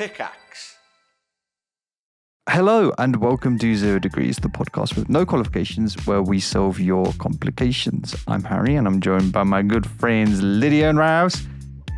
Pickaxe. Hello and welcome to 0 Degrees, the podcast with no qualifications where we solve your complications. I'm Harry and I'm joined by my good friends Lydia and Ravs.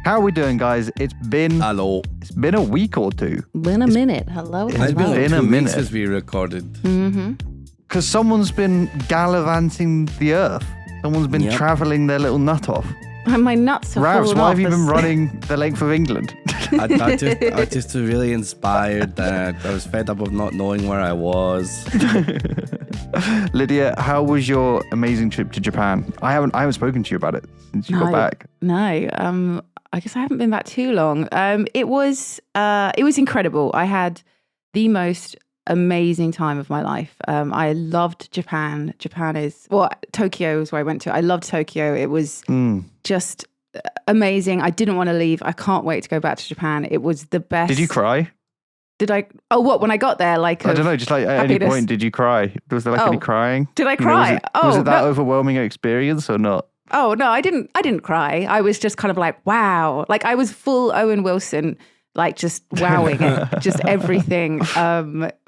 How are we doing, guys? It's been a week or two. Been a minute. Hello. It's hello. been a 2 minute. weeks since we recorded. Because someone's been gallivanting the earth. Someone's been travelling their little nut off. My nuts are Ravs, falling why off. have you been running the length of England? I just really inspired. I was fed up of not knowing where I was. Lydia, how was your amazing trip to Japan? I haven't spoken to you about it since you got back. No. I guess I haven't been back too long. It was incredible. I had the most amazing time of my life. I loved Japan. Tokyo is where I went to. I loved Tokyo. It was just amazing. I didn't want to leave. I can't wait to go back to Japan. It was the best. Did you cry? Did I? Oh, what? When I got there, like I don't know. Just like at any point, did you cry? Was there like any crying? Did I cry? Was it that overwhelming experience or not? Oh no, I didn't cry. I was just kind of like, wow. Like I was full Owen Wilson, like just wowing it, just everything.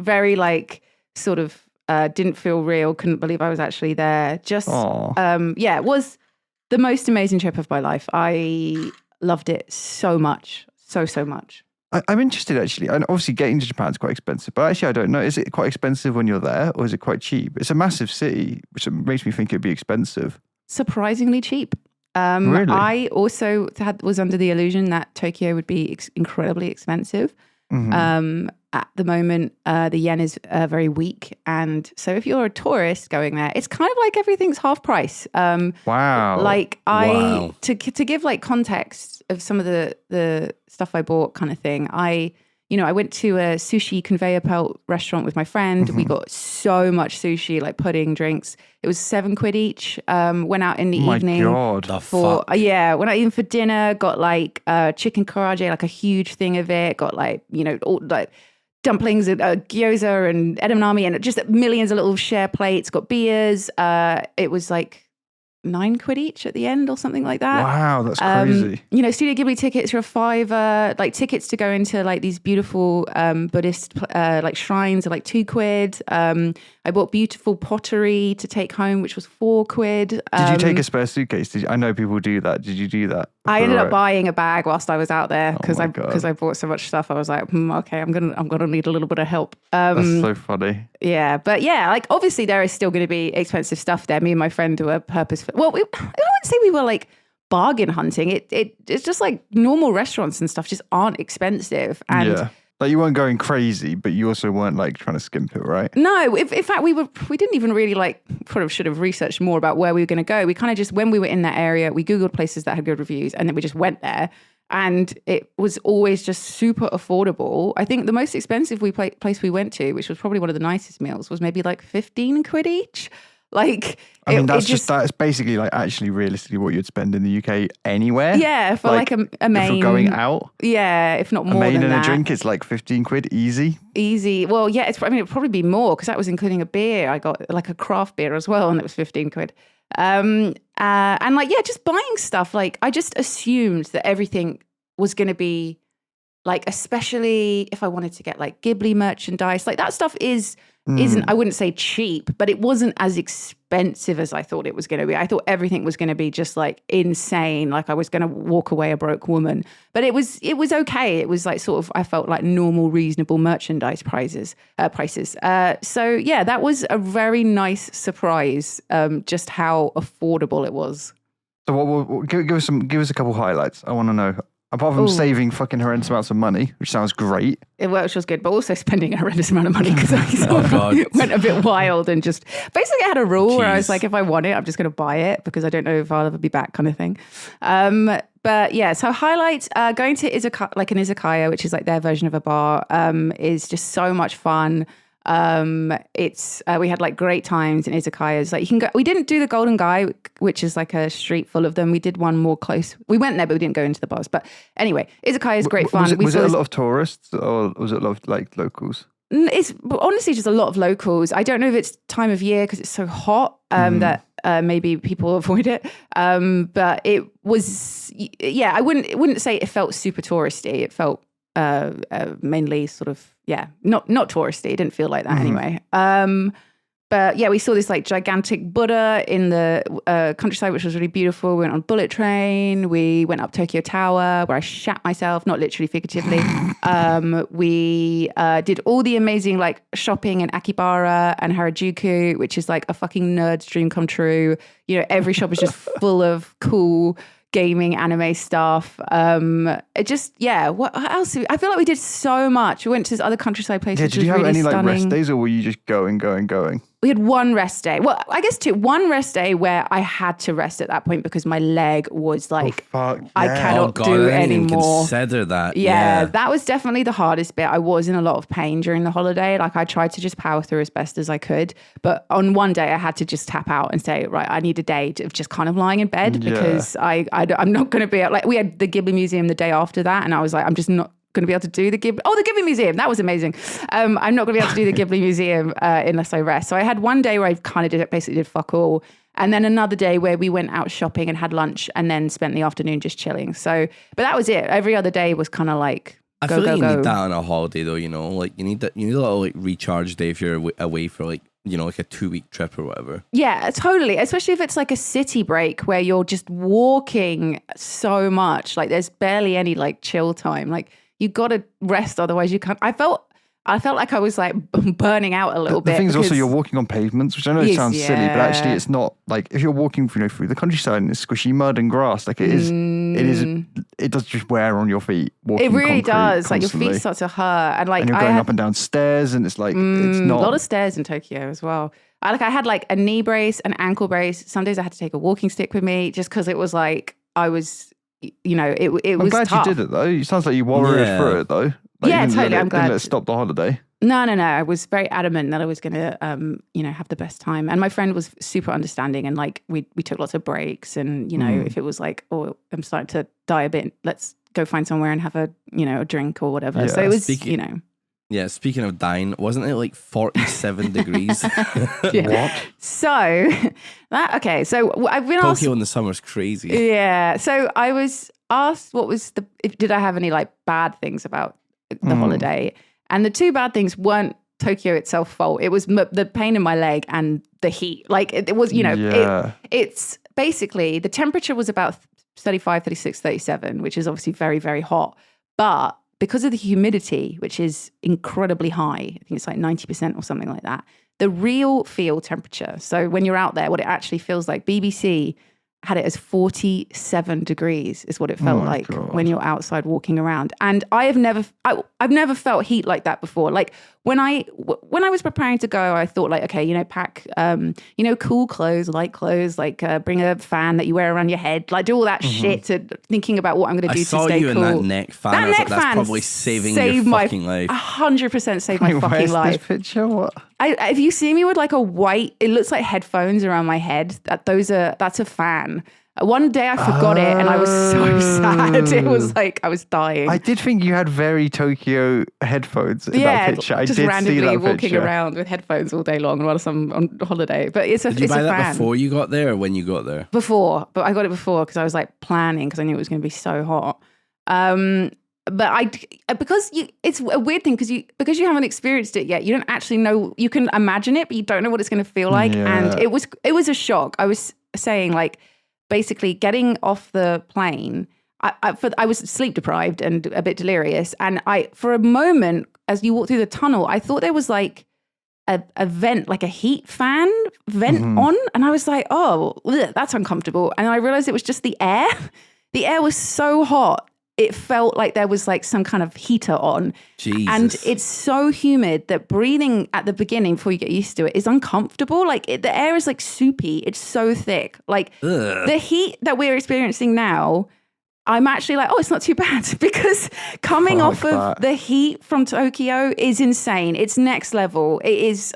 Very like sort of didn't feel real. Couldn't believe I was actually there. Just it was the most amazing trip of my life. I loved it so much, so much. I'm interested actually. And obviously getting to Japan is quite expensive, but actually I don't know. Is it quite expensive when you're there or is it quite cheap? It's a massive city, which makes me think it'd be expensive. Surprisingly cheap. Really? I also was under the illusion that Tokyo would be incredibly expensive. At the moment, the yen is very weak. And so if you're a tourist going there, it's kind of like everything's half price. Wow. To give like context of some of the stuff I bought kind of thing, I went to a sushi conveyor belt restaurant with my friend. We got so much sushi, like pudding, drinks. It was £7 each. Went out in the evening. My God. Went out even for dinner. Got like chicken karaage, like a huge thing of it. Got like all like dumplings, gyoza, and edamame, and just millions of little share plates. Got beers. It was like £9 each at the end or something like that. Wow, that's crazy. Studio Ghibli tickets are £5. Like tickets to go into like these beautiful Buddhist like shrines are like £2. I bought beautiful pottery to take home, which was £4. Did you take a spare suitcase? I know people do that. Did you do that? I ended up buying a bag whilst I was out there because Oh I bought so much stuff. I was like, okay, I'm gonna need a little bit of help. That's so funny. Yeah, but yeah, like obviously there is still going to be expensive stuff there. Me and my friend were purposeful. Well, I wouldn't say we were like bargain hunting. It's just like normal restaurants and stuff just aren't expensive. And yeah. Like you weren't going crazy, but you also weren't like trying to skimp it, right? No, in fact, we didn't even really like should have researched more about where we were going to go. We kind of just, when we were in that area, we Googled places that had good reviews and then we just went there. And it was always just super affordable. I think the most expensive place we went to, which was probably one of the nicest meals, was maybe like £15 each. Like, that's basically like actually realistically what you'd spend in the UK anywhere. Yeah, for like a main. If you're going out. Yeah, if not more than that. A main and that. a drink, it's like £15 easy. Easy. Well, yeah, it'd probably be more because that was including a beer. I got like a craft beer as well and it was £15. And like, yeah, just buying stuff. Like I just assumed that everything was going to be like, especially if I wanted to get like Ghibli merchandise, like that stuff isn't, I wouldn't say cheap, but it wasn't as expensive as I thought it was going to be. I thought everything was going to be just like insane. Like I was going to walk away a broke woman, but it was okay. It was like sort of, I felt like normal, reasonable merchandise prices. So yeah, that was a very nice surprise. Just how affordable it was. So give us a couple highlights. I want to know. Apart from saving fucking horrendous amounts of money, which sounds great. Which was good, but also spending a horrendous amount of money because I went a bit wild and just basically had a rule where I was like, if I want it, I'm just going to buy it because I don't know if I'll ever be back kind of thing. But yeah, so highlights, going to an izakaya, which is like their version of a bar, is just so much fun. We had like great times in izakayas. Like you can go. We didn't do the Golden Guy, which is like a street full of them. We did one more close. We went there, but we didn't go into the bars. But anyway, izakaya is great fun. Was it a lot of tourists or was it a lot of like locals? It's honestly just a lot of locals. I don't know if it's time of year because it's so hot that maybe people avoid it. But it was, yeah, I wouldn't say it felt super touristy. It felt mainly sort of, not touristy. It didn't feel like that anyway. But yeah, we saw this like gigantic Buddha in the countryside, which was really beautiful. We went on bullet train. We went up Tokyo Tower, where I shat myself, not literally, figuratively. We did all the amazing like shopping in Akihabara and Harajuku, which is like a fucking nerd's dream come true. You know, every shop is just full of cool gaming, anime stuff. It just, what else? I feel like we did so much. We went to this other countryside place. Yeah, which did was you have really any like stunning. rest days, or were you just going? We had one rest day. Well, I guess two. One rest day where I had to rest at that point because my leg was like, I cannot do I didn't even anymore. consider that. Yeah, that was definitely the hardest bit. I was in a lot of pain during the holiday. Like I tried to just power through as best as I could. But on one day I had to just tap out and say, right, I need a day of just kind of lying in bed because I'm not going to be like, we had the Ghibli Museum the day after that. And I was like, I'm just not going to be able to do the Ghibli Museum. That was amazing. I'm not going to be able to do the Ghibli Museum unless I rest. So I had one day where I kind of basically did fuck all. And then another day where we went out shopping and had lunch and then spent the afternoon just chilling. So, but that was it. Every other day was kind of like, I feel like you need that on a holiday though, you know, like you need a little like recharge day if you're away for like, you know, like a 2-week trip or whatever. Yeah, totally. Especially if it's like a city break where you're just walking so much. Like there's barely any like chill time. Like you got to rest, otherwise you can't. I felt like I was like burning out a little bit. The thing is also you're walking on pavements, which I know it sounds silly, but actually it's not. Like if you're walking through the countryside and it's squishy mud and grass, like it does just wear on your feet. It really does. Constantly. Like your feet start to hurt, and like and you're going up and down stairs, and it's like it's not a lot of stairs in Tokyo as well. I had like a knee brace, an ankle brace. Some days I had to take a walking stick with me just because it was like I was. You know, it was I'm glad tough. you did it though. It sounds like you warriored through it though. Like, yeah, totally. I'm glad. Didn't let it stop the holiday. No. I was very adamant that I was going to, have the best time. And my friend was super understanding. And like, we took lots of breaks. And, you know, if it was like, oh, I'm starting to die a bit, let's go find somewhere and have a drink or whatever. Yeah. So it was, Yeah, speaking of dying, wasn't it like 47 degrees? What? So, so I've been asked... Tokyo in the summer is crazy. Yeah, so I was asked did I have any like bad things about the holiday? And the two bad things weren't Tokyo itself fault. It was the pain in my leg and the heat. Like it was, it's basically the temperature was about 35, 36, 37, which is obviously very, very hot. But because of the humidity, which is incredibly high, I think it's like 90% or something like that, the real field temperature, so when you're out there, what it actually feels like, BBC had it as 47 degrees is what it felt like when you're outside walking around. And I've never felt heat like that before. Like when I was preparing to go, I thought like, okay, pack, cool clothes, light clothes, like bring a fan that you wear around your head, like do all that shit to thinking about what I'm going to do to stay cool. I saw you in that neck fan. That neck that's fan probably saving your fucking life. 100% saved my fucking life. This picture? What? If you see me with like a white, it looks like headphones around my head. That's a fan. One day I forgot it and I was so sad. It was like I was dying. I did think you had very Tokyo headphones in that picture. I just did randomly see that walking picture. around with headphones all day long while I'm on holiday. But did you buy that fan. before you got there or when you got there? Before, but I got it before because I was like planning because I knew it was going to be so hot. But it's a weird thing because you haven't experienced it yet. You don't actually know. You can imagine it, but you don't know what it's going to feel like. Yeah. And it was a shock. I was saying like, basically getting off the plane, I was sleep deprived and a bit delirious. And for a moment, as you walk through the tunnel, I thought there was like a vent, like a heat fan vent on. And I was like, oh, that's uncomfortable. And I realized it was just the air. The air was so hot. It felt like there was like some kind of heater on. Jesus. And it's so humid that breathing at the beginning before you get used to it is uncomfortable. Like the air is like soupy. It's so thick. Like the heat that we're experiencing now, I'm actually like, oh, it's not too bad because coming off of the heat from Tokyo is insane. It's next level. It is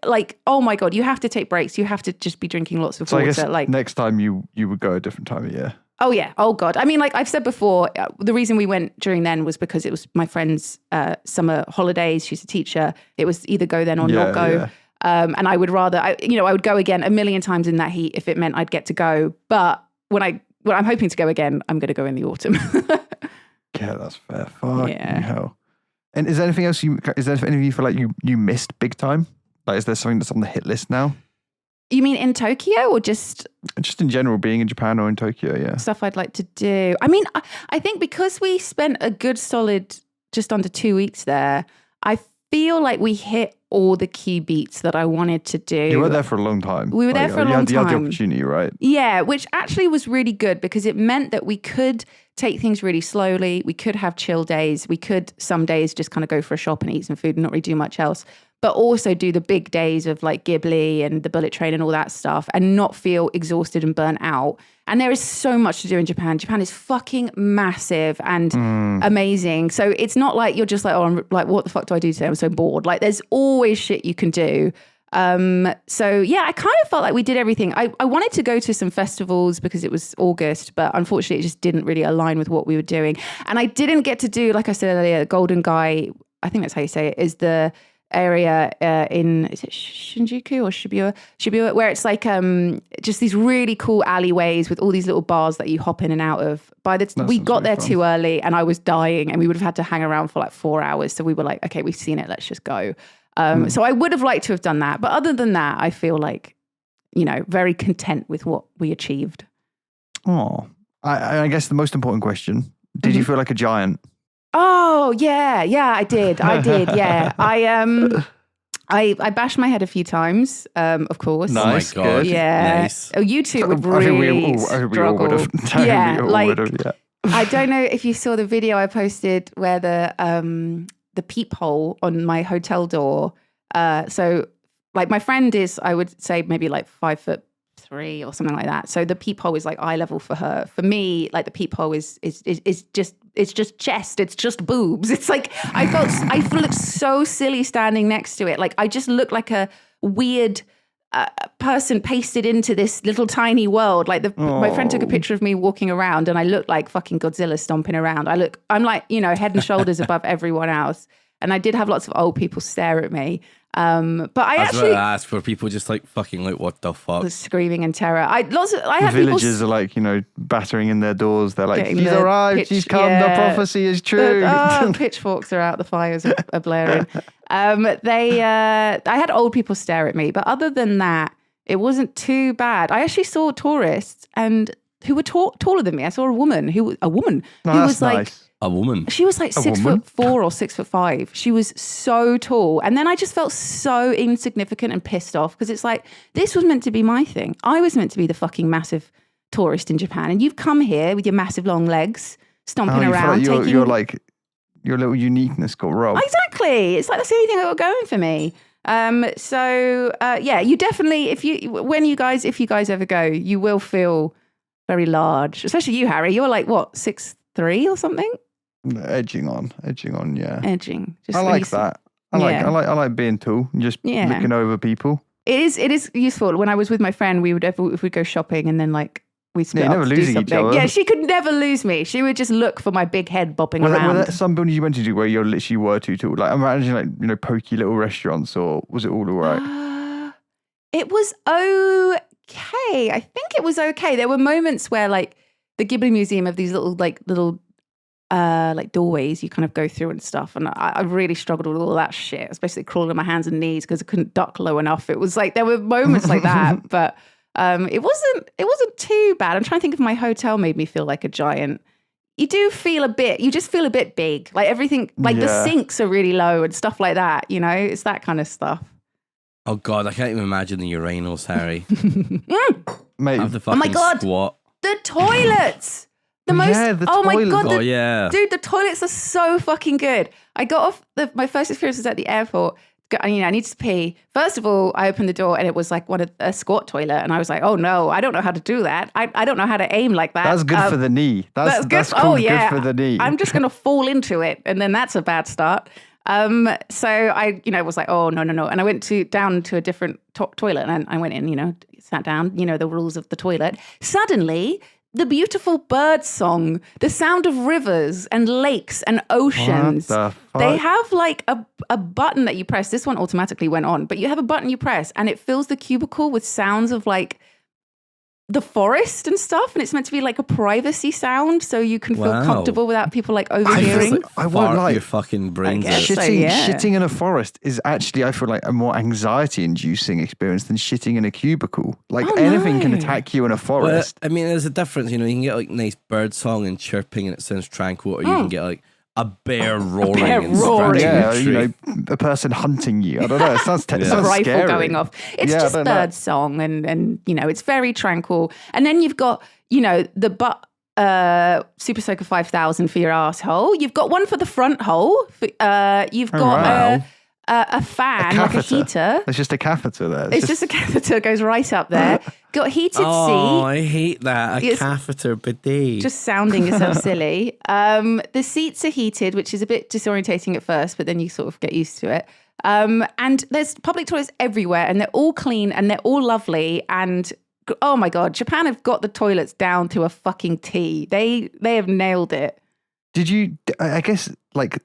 like, oh my God, you have to take breaks. You have to just be drinking lots of water. I guess like next time you would go a different time of year. Oh, yeah. Oh, God. I mean, like I've said before, the reason we went during then was because it was my friend's summer holidays. She's a teacher. It was either go then or not go. Yeah. And I would rather, I would go again a million times in that heat if it meant I'd get to go. But when I'm hoping to go again, I'm going to go in the autumn. Yeah, That's fair. Fucking Yeah. hell. And is there anything else is there anything you feel like you missed big time? Like, is there something that's on the hit list now? You mean in Tokyo or just in general, being in Japan or in Tokyo? Yeah. stuff I'd like to do? I mean, I think because we spent a good solid just under 2 weeks there, I feel like we hit all the key beats that I wanted to do. You were there for a long time. We were there for a long time. You had the opportunity, right? Yeah, which actually was really good because it meant that we could take things really slowly. We could have chill days. We could some days just kind of go for a shop and eat some food and not really do much else. But also do the big days of like Ghibli and the bullet train and all that stuff and not feel exhausted and burnt out. And there is so much to do in Japan. Japan is fucking massive and amazing. So it's not like you're just like, oh, I'm like, what the fuck do I do today? I'm so bored. Like there's always shit you can do. So yeah, I kind of felt like we did everything. I wanted to go to some festivals because it was August, but unfortunately it just didn't really align with what we were doing. And I didn't get to do, like I said earlier, Golden Guy, I think that's how you say it, is the area is it Shinjuku or Shibuya, where it's like just these really cool alleyways with all these little bars that you hop in and out of. We got there too early and I was dying and we would have had to hang around for like 4 hours. So we were like, okay, we've seen it, let's just go. So I would have liked to have done that. But other than that, I feel like, very content with what we achieved. Oh, I guess the most important question, did you feel like a giant? Oh, yeah, I did, yeah. I bashed my head a few times, of course. Nice, oh my God. good. Yeah. Nice. Oh, you two would really struggle. I don't know if you saw the video I posted where the peephole on my hotel door. So like my friend is, I would say maybe like 5'3" or something like that. So the peephole is like eye level for her. For me, like the peephole is just chest. It's just boobs. It's like I felt so silly standing next to it. Like I just looked like a weird person pasted into this little tiny world. Like my friend took a picture of me walking around and I looked like fucking Godzilla stomping around. I'm like, head and shoulders above everyone else. And I did have lots of old people stare at me. But I actually asked for people just like fucking like, what the fuck? Was screaming in terror. I had villagers are like, battering in their doors. They're like, she's arrived, she's come, the prophecy is true. Pitchforks are out, the fires are blaring. I had old people stare at me, but other than that, it wasn't too bad. I actually saw tourists and who were taller than me. I saw a woman who was nice. like a woman. She was like 6'4" or 6'5". She was so tall. And then I just felt so insignificant and pissed off because it's like, this was meant to be my thing. I was meant to be the fucking massive tourist in Japan. And you've come here with your massive long legs, stomping around. Like you're like, your little uniqueness got robbed. Exactly. It's like, that's the only thing that got going for me. You definitely, if you guys ever go, you will feel very large, especially you, Harry. You're like, what, 6'3" or something? Edging on, yeah. Edging. Just I like that. I like being tall and just looking over people. It is useful. When I was with my friend, if we'd go shopping and then like we split up never to do losing something. each other. Yeah, she could never lose me. She would just look for my big head bopping around. Were there some buildings you went to where you literally were too tall? Like imagine like pokey little restaurants, or was it all right? It was okay. I think it was okay. There were moments where like the Ghibli Museum of these little doorways you kind of go through and stuff, and I really struggled with all that shit, especially crawling on my hands and knees because I couldn't duck low enough. It was like there were moments like that, but it wasn't too bad. I'm trying to think if my hotel made me feel like a giant. You just feel a bit big, like everything, like the sinks are really low and stuff like that, it's that kind of stuff. Oh God, I can't even imagine the urinals, Harry. Mate, oh my God, squat. The toilets. The toilets. My God, dude, the toilets are so fucking good. I got off my first experience was at the airport. I needed to pee. First of all, I opened the door and it was like a squat toilet, and I was like, oh no, I don't know how to do that. I don't know how to aim like that. That's good for the knee. That's good. That's cool, good for the knee. I'm just gonna fall into it, and then that's a bad start. So I, was like, oh no, and I went down to a different toilet, and I went in, sat down, the rules of the toilet. Suddenly, the beautiful bird song, the sound of rivers and lakes and oceans. What the fuck? They have like a button that you press. This one automatically went on, but you have a button you press and it fills the cubicle with sounds of like the forest and stuff, and it's meant to be like a privacy sound, so you can feel comfortable without people like overhearing. I won't lie, your fucking brains out. Shitting in a forest is actually, I feel like, a more anxiety-inducing experience than shitting in a cubicle. Like anything can attack you in a forest. Well, I mean, there's a difference. You know, you can get like nice bird song and chirping, and it sounds tranquil, or you can get like a bear roaring and scratching yeah, a tree. you know, a person hunting you. I don't know. It sounds, it sounds rifle scary. going off. It's just bird song, and you know, it's very tranquil. And then you've got, you know, the Super Soaker 5000 for your asshole. You've got one for the front hole. You've got a fan, like a heater. There's just a catheter there. It's just a catheter goes right up there. Got heated seat. Oh, I hate that. A catheter bidet. Just sounding yourself silly. The seats are heated, which is a bit disorientating at first, but then you sort of get used to it. And there's public toilets everywhere, and they're all clean and they're all lovely. And oh my God, Japan have got the toilets down to a fucking T. They have nailed it. Did you, I guess, like,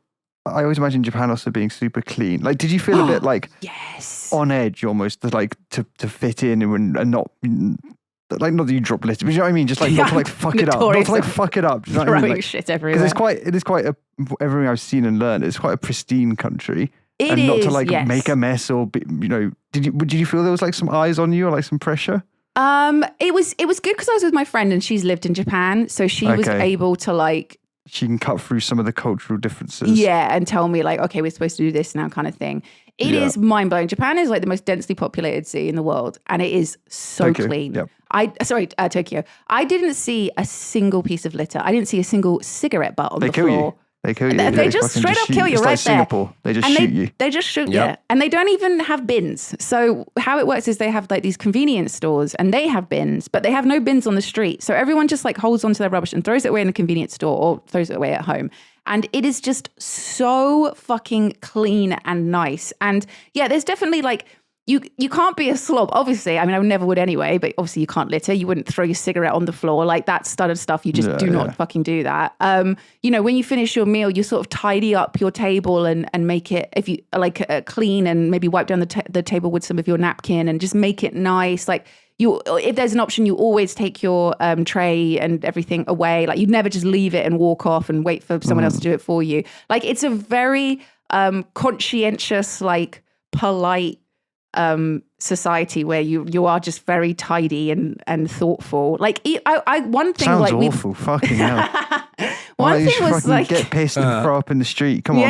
I always imagine Japan also being super clean. Like, did you feel a bit like on edge almost, like to fit in and not, like, not that you drop litter, but you know what I mean? Just like not to like fuck it up. Not to like fuck it up. Do you know what I mean? Like, shit everywhere. Because it is quite everything I've seen and learned, it's quite a pristine country. It is, not to like yes. make a mess or be, you know, did you feel there was like some eyes on you or like some pressure? It was good because I was with my friend and she's lived in Japan, so she was able to like. She can cut through some of the cultural differences. Yeah, and tell me like, okay, we're supposed to do this now, kind of thing. It is mind blowing. Japan is like the most densely populated city in the world, and it is so clean. Yep. Tokyo. I didn't see a single piece of litter. I didn't see a single cigarette butt on the floor. They kill you. They just straight up kill you right there. Singapore. They just shoot you. They just shoot you. And they don't even have bins. So how it works is they have like these convenience stores and they have bins, but they have no bins on the street. So everyone just like holds onto their rubbish and throws it away in a convenience store or throws it away at home. And it is just so fucking clean and nice. And yeah, there's definitely like, you can't be a slob, obviously. I mean, I never would anyway, but obviously you can't litter. You wouldn't throw your cigarette on the floor. Like that studded stuff, you just do not fucking do that. You know, when you finish your meal, you sort of tidy up your table and make it, if you like clean, and maybe wipe down the table with some of your napkin and just make it nice. Like if there's an option, you always take your tray and everything away. Like you'd never just leave it and walk off and wait for someone else to do it for you. Like it's a very conscientious, like polite society where you are just very tidy and thoughtful. Like I one thing sounds like awful. Fucking hell. One thing was like get pissed and throw up in the street. Come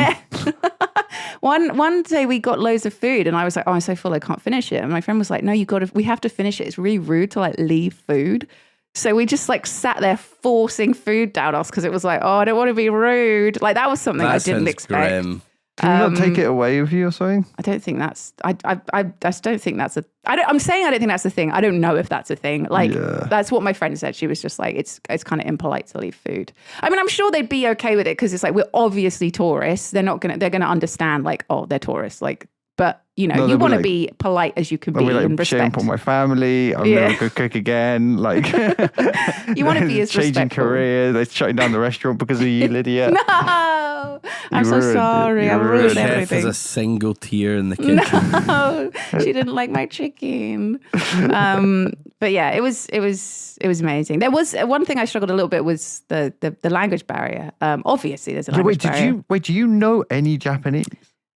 on. One day we got loads of food and I was like, oh, I'm so full, I can't finish it. And my friend was like, no, we have to finish it. It's really rude to like leave food. So we just like sat there forcing food down us because it was like, oh, I don't want to be rude. Like that was something I didn't expect. Grim. Can you not take it away with you or something? I don't think that's. I just don't think that's a. I'm saying I don't think that's a thing. I don't know if that's a thing. Like that's what my friend said. She was just like, it's kind of impolite to leave food. I mean, I'm sure they'd be okay with it because it's like we're obviously tourists. They're gonna understand like, oh, they're tourists. Like, but you know, you want to be polite as you can be and respect. Shame upon my family. I'm never gonna cook again. Like, you want to be as changing respectful. career. They're shutting down the restaurant because of you, Lydia. No, I'm so sorry. I ruined everything. There's a single tear in the kitchen. No, she didn't like my chicken. But yeah, it was amazing. There was one thing I struggled a little bit was the language barrier. Obviously, there's a language barrier. Do you know any Japanese?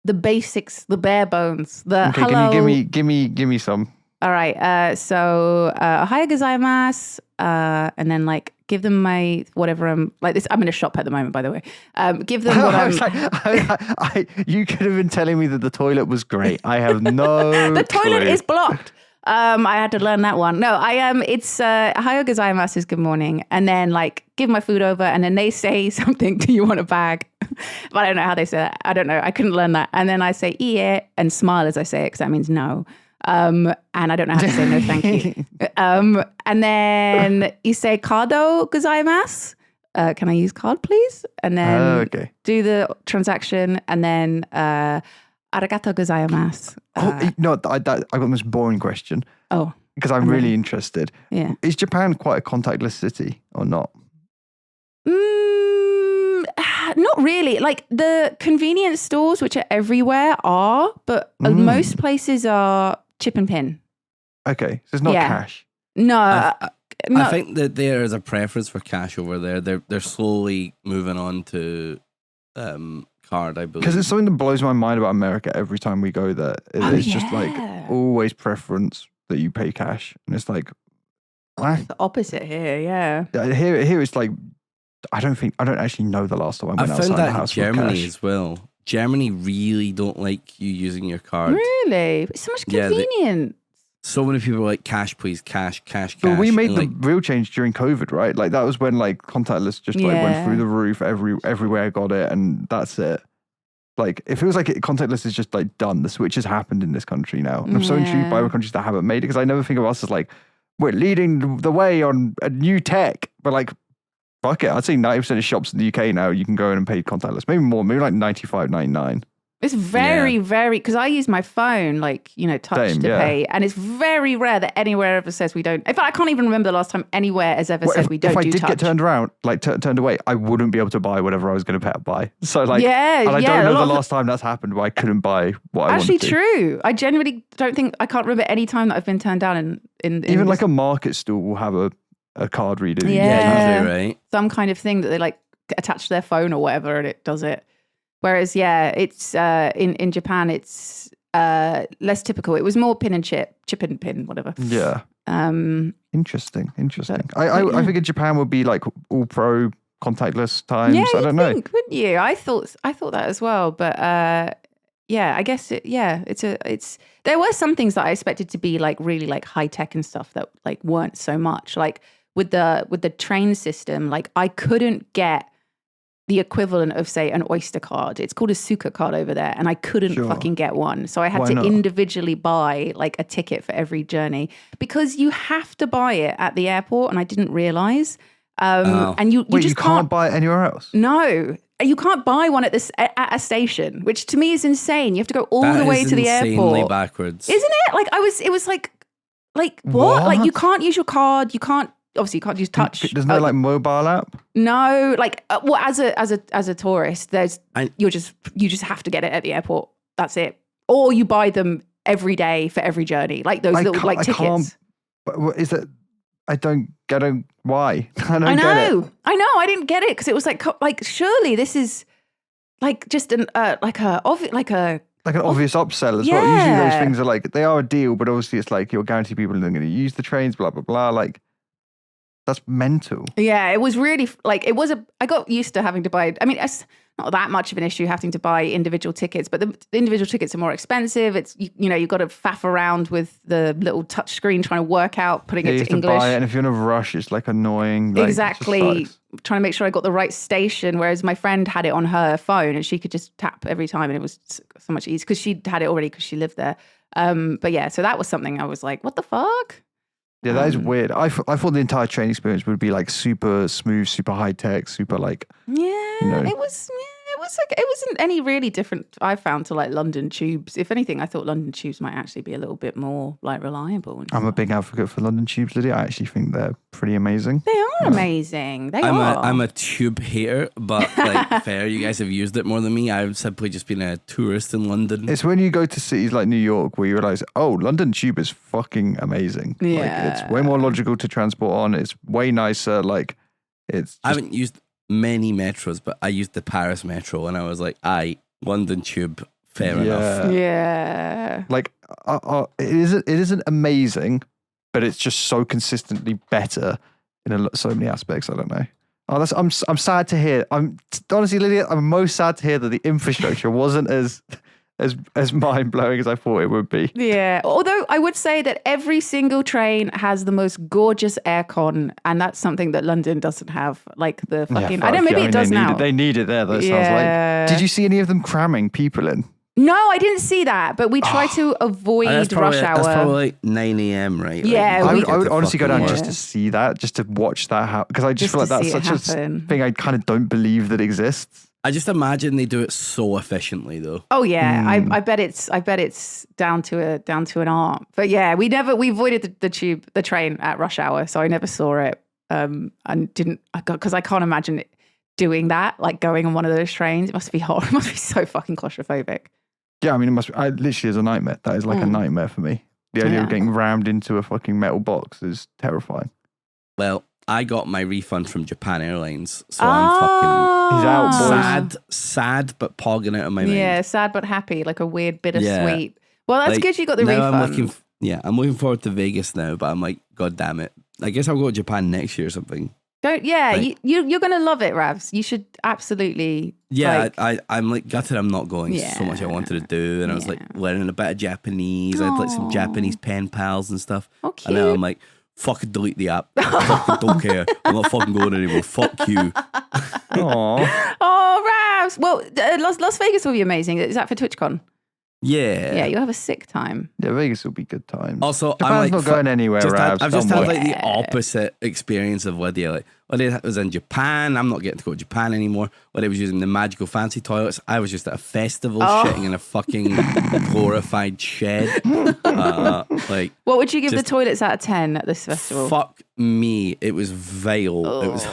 The basics, the bare bones, the okay, hello. Give me some. All right. So, ohayou gozaimasu, and then like give them my whatever I'm like this. I'm in a shop at the moment, by the way. Give them what I'm. You could have been telling me that the toilet was great. I have no. The toilet is blocked. I had to learn that one. No, it's ohayou gozaimasu is good morning, and then like give my food over, and then they say something. Do you want a bag? But I don't know how they say that. I don't know. I couldn't learn that. And then I say ie and smile as I say it because that means no. And I don't know how to say no, thank you. And then you say kado gozaimasu. Can I use card, please? And then do the transaction, and then arigatou gozaimasu. I got the most boring question. Oh. Because I'm really interested. Yeah. Is Japan quite a contactless city or not? Not really. Like the convenience stores, which are everywhere, are, but most places are chip and pin. Okay, so it's not cash. No, no. I think that there is a preference for cash over there. They're slowly moving on to card, I believe. Because it's something that blows my mind about America every time we go there. It's just like always preference that you pay cash. And it's like, it's the opposite here, yeah. Here it's like, I don't actually know the last time I went outside the house. I found that in Germany as well. Germany really don't like you using your card. Really? It's so much convenience. So many people are like, cash, please, cash. But we made the real change during COVID, right? Like that was when like contactless just like went through the roof. Everywhere got it, and that's it. Like it feels like contactless is just like done. The switch has happened in this country now. And I'm so intrigued by other countries that haven't made it because I never think of us as like we're leading the way on a new tech. But like, fuck it, I'd say 90% of shops in the UK now you can go in and pay contactless. Maybe more, maybe like 95.99. It's very, very, because I use my phone, like, touch to pay. And it's very rare that anywhere ever says we don't. In fact, I can't even remember the last time anywhere has ever said we don't do touch. If I did get turned around, like turned away, I wouldn't be able to buy whatever I was going to buy. So like, and I don't know the last time that's happened where I couldn't buy what I wanted to. Actually true. I genuinely I can't remember any time that I've been turned down in even like a market stall will have a card reader. Yeah, usually, right? Some kind of thing that they like attach to their phone or whatever and it does it. Whereas, it's in Japan, it's less typical. It was more pin and chip and pin, whatever. Yeah. Interesting. I figured Japan would be like all pro contactless times. Yeah, I don't know. Wouldn't you? I thought that as well. But I guess there were some things that I expected to be like really like high tech and stuff that like weren't so much. Like with the train system, like I couldn't get the equivalent of, say, an Oyster card. It's called a Suica card over there, and I couldn't fucking get one. So I had to individually buy like a ticket for every journey because you have to buy it at the airport, and I didn't realize. And you just can't buy it anywhere else. No, you can't buy one at a station, which to me is insane. You have to go all the way to the airport. Insanely backwards, isn't it? Like it was like what? Like you can't use your card. You can't. Obviously, you can't use touch. There's no like mobile app. No, like as a tourist, you just have to get it at the airport. That's it. Or you buy them every day for every journey, like those little like tickets. But what is it? I don't get it. Why? I know. I didn't get it because it was like surely this is like just an like an obvious upsell as well. Usually those things are like they are a deal, but obviously it's like you're guaranteed people are going to use the trains. Blah blah blah. Like. That's mental. Yeah, it was really like I got used to having to buy. I mean, it's not that much of an issue having to buy individual tickets, but the individual tickets are more expensive. It's you've got to faff around with the little touch screen trying to work out putting it to English. Buy it, and if you're in a rush, it's like annoying. Like, exactly, trying to make sure I got the right station. Whereas my friend had it on her phone, and she could just tap every time, and it was so much easier because she had it already because she lived there. But yeah, so that was something I was like, what the fuck? Yeah, that is weird. I thought the entire train experience would be like super smooth, super high tech, super like. Yeah, it was. Yeah, it wasn't any really different. I found to like London tubes. If anything, I thought London tubes might actually be a little bit more like reliable. I'm a big advocate for London tubes, Lydia. I actually think they're pretty amazing. They are amazing. I'm a tube hater, but like fair, you guys have used it more than me. I've simply just been a tourist in London. It's when you go to cities like New York where you realize, oh, London tube is fucking amazing. Yeah, like, it's way more logical to transport on. It's way nicer. Like I haven't used many metros, but I used the Paris metro, and I was like, London tube, fair enough. Yeah. Like, it isn't amazing, but it's just so consistently better in so many aspects. I don't know. I'm sad to hear. Honestly, Lydia, I'm most sad to hear that the infrastructure wasn't as mind blowing as I thought it would be. Yeah. Although I would say that every single train has the most gorgeous aircon, and that's something that London doesn't have. Like the fucking. I don't know. Maybe it does now. They need it there. Though. It sounds like. Did you see any of them cramming people in? No, I didn't see that, but we try to avoid rush hour. That's probably like 9 a.m, right? Yeah. Like, I would honestly go down just to see that, just to watch that happen, because I just feel like that's such a thing I kind of don't believe that exists. I just imagine they do it so efficiently, though. Oh yeah, I bet it's down to an art. But yeah, we avoided the train at rush hour, so I never saw it. And didn't because I can't imagine it doing that, like going on one of those trains. It must be horrible. It must be so fucking claustrophobic. Yeah, I mean, it must. Literally is a nightmare. That is like a nightmare for me. The idea of getting rammed into a fucking metal box is terrifying. Well, I got my refund from Japan Airlines, so I'm fucking He's out, boys. sad, but pogging out of my mind. Yeah, sad but happy, like a weird bittersweet. Yeah. Well, that's Like, good you got the now refund. I'm looking forward to Vegas now, but I'm like, God damn it. I guess I'll go to Japan next year or something. You're going to love it, Ravs. You should absolutely. Yeah, like, I'm like gutted I'm not going. So much I wanted to do, and I was like learning a bit of Japanese. I had like some Japanese pen pals and stuff. Oh, cute. And now I'm like, fucking delete the app. Fucking don't care. I'm not fucking going anymore. Fuck you. Aww. Oh, Ravs. Well, Las Vegas will be amazing. Is that for TwitchCon? Yeah. Yeah, you'll have a sick time. Yeah, Vegas will be good times. Also, Japan's I'm like, not going anywhere, Ravs. I've just don't had worry. like the opposite experience of Lydia. Like, Lydia was in Japan. I'm not getting to go to Japan anymore. Lydia was using the magical fancy toilets. I was just at a festival shitting in a fucking glorified shed. Like, what would you give the toilets out of 10 at this festival? Fuck me. It was vile. It was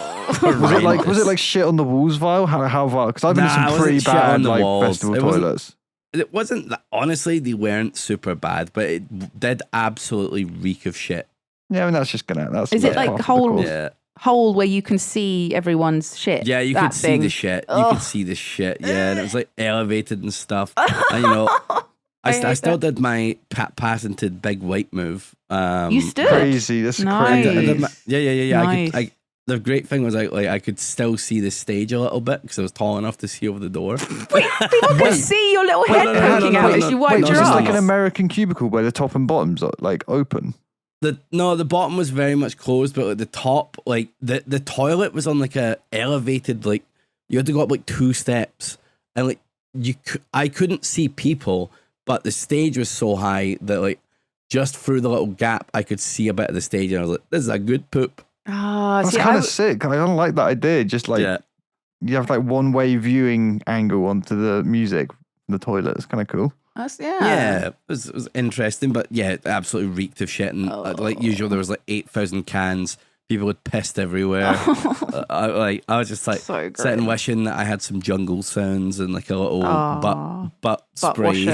was it like shit on the walls vile? How vile? Because I've been to some pretty bad like festival toilets. It wasn't, honestly, they weren't super bad, but it did absolutely reek of shit. Yeah, I mean, that's just gonna. Is it like hole where you can see everyone's shit? Yeah, you could see the shit. You could see the shit. Yeah, and it was like elevated and stuff. And you know, I still did my patented big white move. You stood? Crazy. That's crazy. Yeah. Nice. The great thing was I could still see the stage a little bit because I was tall enough to see over the door. Wait, people can see your little head poking out as you wipe your just ass. like an American cubicle where the top and bottom's like open. The bottom was very much closed, but like the top, like the toilet was on like a elevated, like you had to go up like 2 steps, and like I couldn't see people, but the stage was so high that like just through the little gap I could see a bit of the stage, and I was like, "This is a good poop." That's kind of sick. I don't like that idea. Just like you have like one way viewing angle onto the music, the toilet. It's kind of cool. Yeah, it was interesting, but yeah, it absolutely reeked of shit. And like usual, there was like 8,000 cans. People had pissed everywhere. I was just like sitting wishing that I had some jungle sounds and like a little butt spray.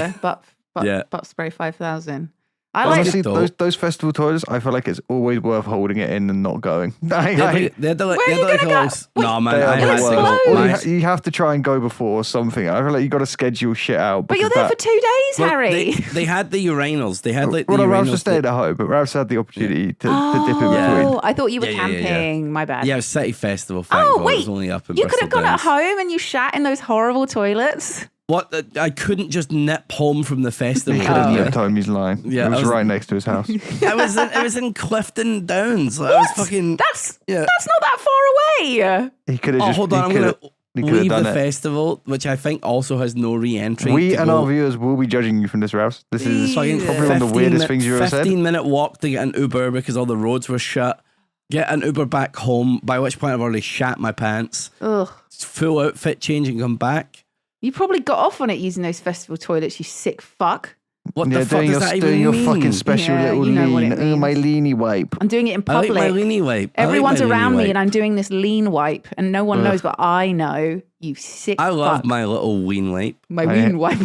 Washer, butt spray 5,000. Honestly, those festival toilets, I feel like it's always worth holding it in and not going. Where are you gonna go? No, man, I had to go. You have to try and go before something. I feel like you got to schedule shit out. But you're there for 2 days, Harry. They had the urinals. They had like the Ravs was staying at home, but Ravs had the opportunity to dip in between. Oh, I thought you were camping. My bad. Yeah, it was City Festival. Thank God. It was only up in you could have gone Downs. at home and you shat in those horrible toilets. What? I couldn't just nip home from the festival. He could have nipped home. He's lying. Yeah, it was right next to his house. It was in Clifton Downs. I was fucking. That's not that far away. He could have. Hold on, I'm gonna leave the festival, which I think also has no re-entry. We and our viewers will be judging you from this, Ravs. This is probably one of the weirdest things you've ever said. 15-minute walk to get an Uber because all the roads were shut. Get an Uber back home, by which point I've already shat my pants. Ugh. Full outfit change and come back. You probably got off on it using those festival toilets, you sick fuck. What the fuck does that even mean? Doing your fucking special little lean. Oh, my leany wipe. I'm doing it in public. I like my leany wipe. Everyone's around me and I'm doing this lean wipe and no one knows, but I know. You sick I love fuck. my little ween wipe. My ween wipe.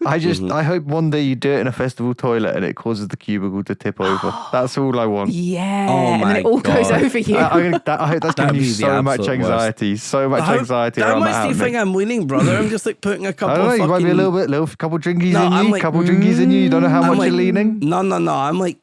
I hope one day you do it in a festival toilet and it causes the cubicle to tip over. That's all I want. Yeah. Oh and my then it all goes God. over you. I hope that's giving you so much anxiety. So much anxiety around that. How much do you think I'm leaning, brother? I'm just like putting a couple I don't know, you might be a little couple drinkies in you. Couple drinkies in you. You don't know how much you're leaning? No. I'm like,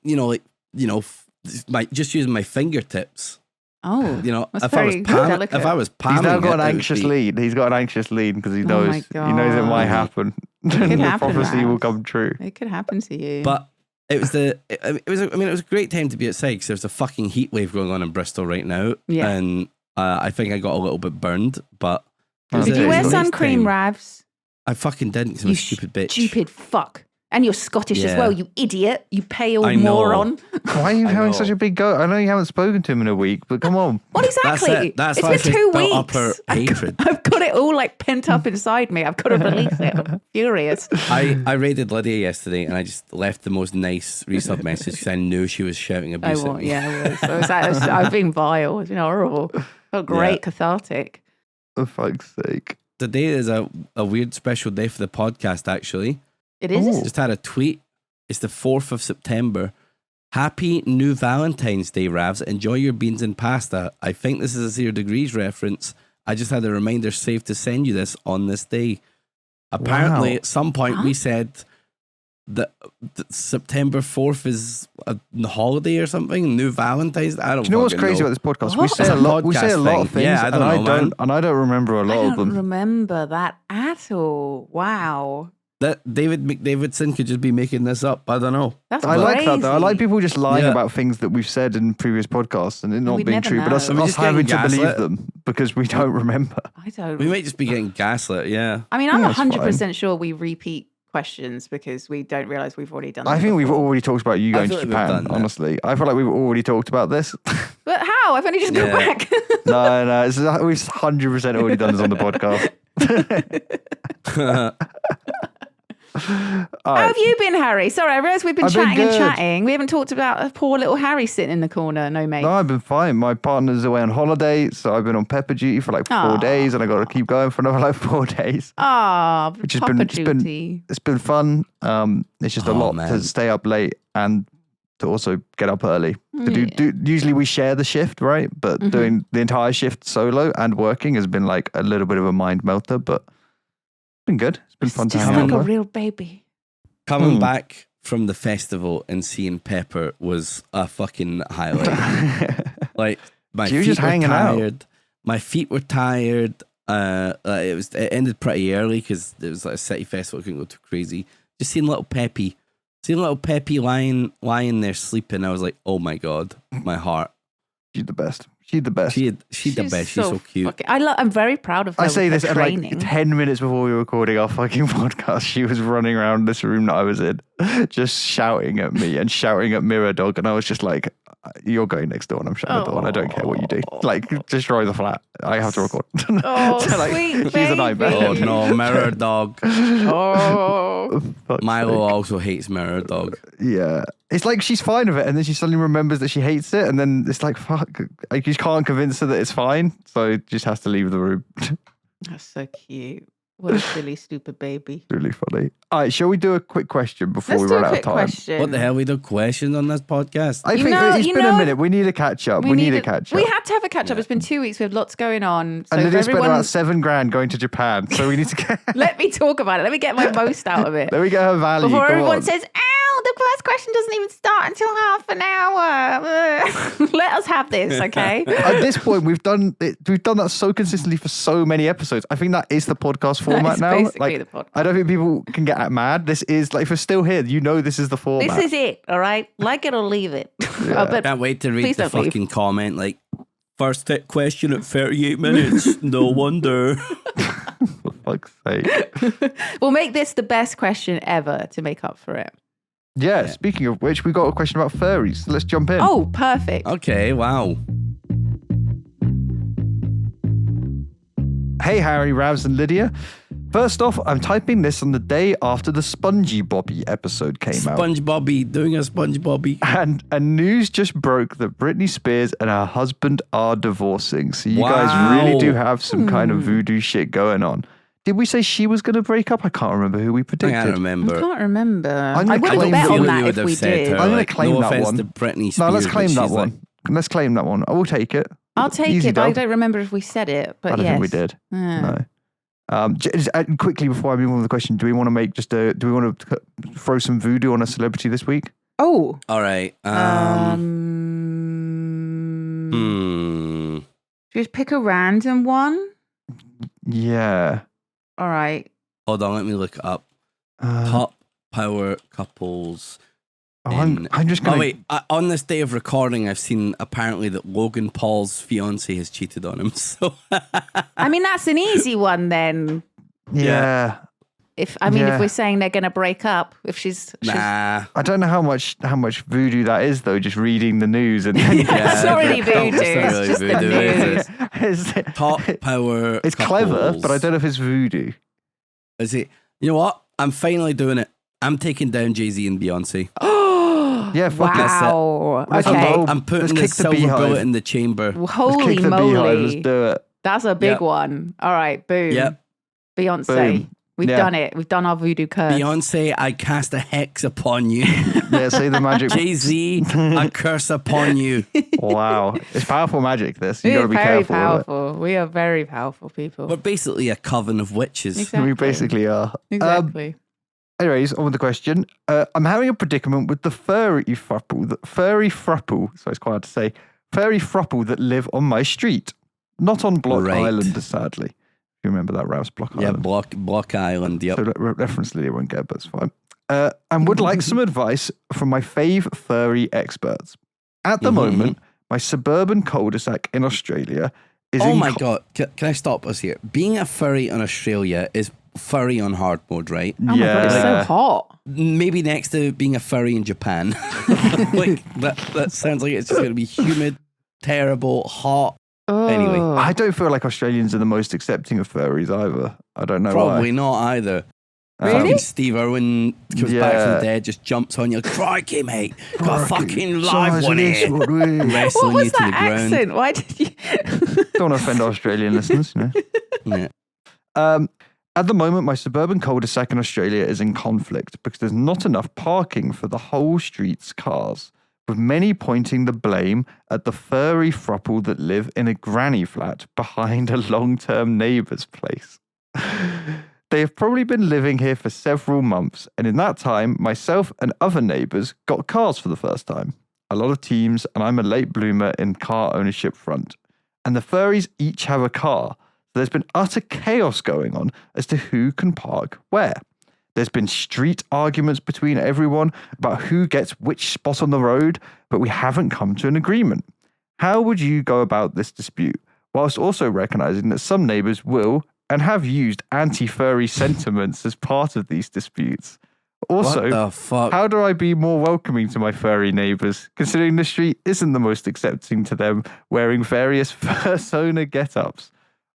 just using my fingertips. Oh, if I was panicking, he's now got an anxious lead. He's got an anxious lead because he knows it might happen. The prophecy will come true. It could happen to you. But it was it was a great time to be outside because there's a fucking heat wave going on in Bristol right now. Yeah, and I think I got a little bit burned. But did you wear sun cream, Ravs? I fucking didn't because I'm a stupid bitch. Stupid fuck. And you're Scottish as well, you idiot. You pale moron. Why are you having such a big go? I know you haven't spoken to him in a week, but come on. What exactly? That's why it's been 2 weeks. Up her hatred. I've got it all like pent up inside me. I've got to release it. I'm furious. I raided Lydia yesterday and I just left the most nice resub message because I knew she was shouting abuse at me. Yeah, I was. I've been vile. It's been horrible. Felt great, cathartic. For fuck's sake. Today is a weird special day for the podcast, actually. It is? Just had a tweet. It's the 4th of September. Happy New Valentine's Day, Ravs. Enjoy your beans and pasta. I think this is a 0 degrees reference. I just had a reminder saved to send you this on this day. Apparently, at some point, we said that September 4th is a holiday or something. New Valentine's. I don't. Do you know what's crazy about this podcast? We say a lot. We say a lot of things, yeah, and I don't remember a lot of them. I don't remember that at all. Wow. That David McDavidson could just be making this up. I don't know. That's I crazy. like that though. I like people just lying about things that we've said in previous podcasts and it not We'd being never true, but know. us Are we just having to getting believe gaslit? them because we don't remember. I don't. We might just be getting gaslit. Yeah. I mean, I'm Yeah, that's 100% sure we repeat questions because we don't realize we've already done. I think we've already talked about you I going to feel like we've Japan, done that. honestly. I feel like we've already talked about this. But how? I've only just got Yeah. back. No, we've 100% already done this on the podcast. How have you been, Harry? Sorry, I realised we've been I've been chatting and good. chatting. We haven't talked about poor little Harry sitting in the corner. No, mate. No, I've been fine. My partner's away on holiday, so I've been on pepper duty for like 4 Aw. days, and I got to keep going for another like 4 days. Ah, Which has Papa been- duty. It's been fun. It's just a Oh, lot man. to stay up late and to also get up early. Usually we share the shift, right? But doing the entire shift solo and working has been like a little bit of a mind melter, but it's been good. It's been fun to Just hang like out. a real baby. Coming back from the festival and seeing Pepper was a fucking highlight. Like my So you were feet just were hanging out. tired. My feet were tired. It ended pretty early because it was like a city festival. I couldn't go too crazy. Just seeing little Peppy lying there sleeping. I was like, oh my god, my heart. She's the best. She's the best. She's the best. She's so cute. I'm very proud of her. I say with this her at training. like 10 minutes before we were recording our fucking podcast. She was running around this room that I was in, just shouting at me and shouting at Mirror Dog. And I was just like, you're going next door and I'm shutting the door and I don't care what you do. Like, destroy the flat. I have to record. Oh, So, like, sweet she's a nightmare. Oh no, Mirror Dog. Oh, Fuck's Milo sake. also hates Mirror Dog. Yeah. It's like she's fine with it and then she suddenly remembers that she hates it and then it's like, fuck. Like, you can't convince her that it's fine. So just has to leave the room. that's so cute. What a silly, stupid baby. Really funny. All right, shall we do a quick question before Let's we do run a out of quick time? question. What the hell? We do questions on this podcast. I You think know- it's you been know- a minute. We need a catch up. We need a catch up. We had to have a catch up. It's been 2 weeks. We have lots going on. So And if Lydia spent everyone, about $7,000 going to Japan. So we need to get. let me talk about it. Let me get my most out of it. Let me get her value. Before Come everyone on. says, ow, the first question doesn't even start until half an hour. Let us have this, okay? At this point, we've done that so consistently for so many episodes. I think that is the podcast format is now. basically Like, the podcast. I don't think people can get mad. This is like, if you're still here, you know this is the format. This is it, all right? Like it or leave it. Oh, but Can't wait to read please the don't leave. fucking comment like first question at 38 minutes. No wonder. For fuck's sake. we'll make this the best question ever to make up for it. Yeah, speaking of which, we got a question about furries. So let's jump in. Oh, perfect. Okay, wow. Hey, Harry, Ravs, and Lydia. First off, I'm typing this on the day after the Spongy Bobby episode came out. Sponge Bobby doing a Sponge Bobby. And news just broke that Britney Spears and her husband are divorcing. So you guys really Wow. do have some kind of voodoo shit going on. Did we say she was going to break up? I can't remember who we I predicted. can't I remember. can't remember. I'm I gonna would have claim bet for on you that would if have we said did. her. I'm gonna Like, claim no that offense one. to Britney Spears. No, let's but claim that she's one. like- Let's claim that one. I will take it. I'll take Easy it, but I dub. don't remember if we said it. But I don't yes. think we did. Yeah. No. Quickly before I move on to the question, do we want to make do we want to throw some voodoo on a celebrity this week? Oh. All right. Just pick a random one. Yeah. All right. Hold on, let me look it up. Uh, Top power couples. I'm just going Oh wait, on this day of recording, I've seen apparently that Logan Paul's fiance has cheated on him. So I mean, that's an easy one then. Yeah. If Yeah. we're saying they're going to break up, if she's nah. I don't know how much voodoo that is though. Just reading the news and it's not really voodoo. It's not It's really just the voodoo, is news. it? Top power. It's clever, couples. but I don't know if it's voodoo. Is it? You know what? I'm finally doing it. I'm taking down Jay-Z and Beyonce. Yeah, fuck it. Wow. Let's Okay. vote. I'm Let's putting the kick the silver beehive. bullet in the chamber. Let's Holy kick the beehive. moly. Let's do it. That's a big Yep. one. All right. Boom. Yep. Beyonce. Boom. We've done it. We've done our voodoo curse. Beyonce, I cast a hex upon you. Yeah, say the magic. Jay-Z, a curse upon you. Wow. It's powerful magic, this. You We got are to be very careful powerful. We are very powerful people. We're basically a coven of witches. with it. Exactly. We basically are. Exactly. Anyways, on with the question. I'm having a predicament with the furry throuple, so it's quite hard to say, furry throuple that live on my street. Not on Block Right. Island, sadly. If you remember that, Ravs, Block Yeah, Island. Block Island, yep. So reference Lydia won't get, but it's fine. And would like some advice from my fave furry experts. At the moment, my suburban cul-de-sac in Australia is Oh my God, can I stop us here? Being a furry in Australia is furry on hard mode, right? Oh my God, it's so hot. Maybe next to being a furry in Japan. Like, that sounds like it's just going to be humid, terrible, hot. Oh. Anyway. I don't feel like Australians are the most accepting of furries either. I don't know Probably why. not either. Really? Fucking Steve Irwin comes back from Yeah. the dead, just jumps on you. Crikey, mate. Got a fucking Size live of one this, here. what we- Wrestling What you was to the that ground. accent? Why did you? Don't want to offend Australian listeners, you know. Yeah. At the moment, my suburban cul-de-sac in Australia is in conflict because there's not enough parking for the whole street's cars, with many pointing the blame at the furry throuple that live in a granny flat behind a long-term neighbour's place. They have probably been living here for several months, and in that time, myself and other neighbours got cars for the first time. A lot of teams, and I'm a late bloomer in car ownership front. And the furries each have a car. So there's been utter chaos going on as to who can park where. There's been street arguments between everyone about who gets which spot on the road, but we haven't come to an agreement. How would you go about this dispute, whilst also recognising that some neighbours will and have used anti-furry sentiments as part of these disputes? Also, What the fuck? how do I be more welcoming to my furry neighbours, considering the street isn't the most accepting to them, wearing various persona get-ups?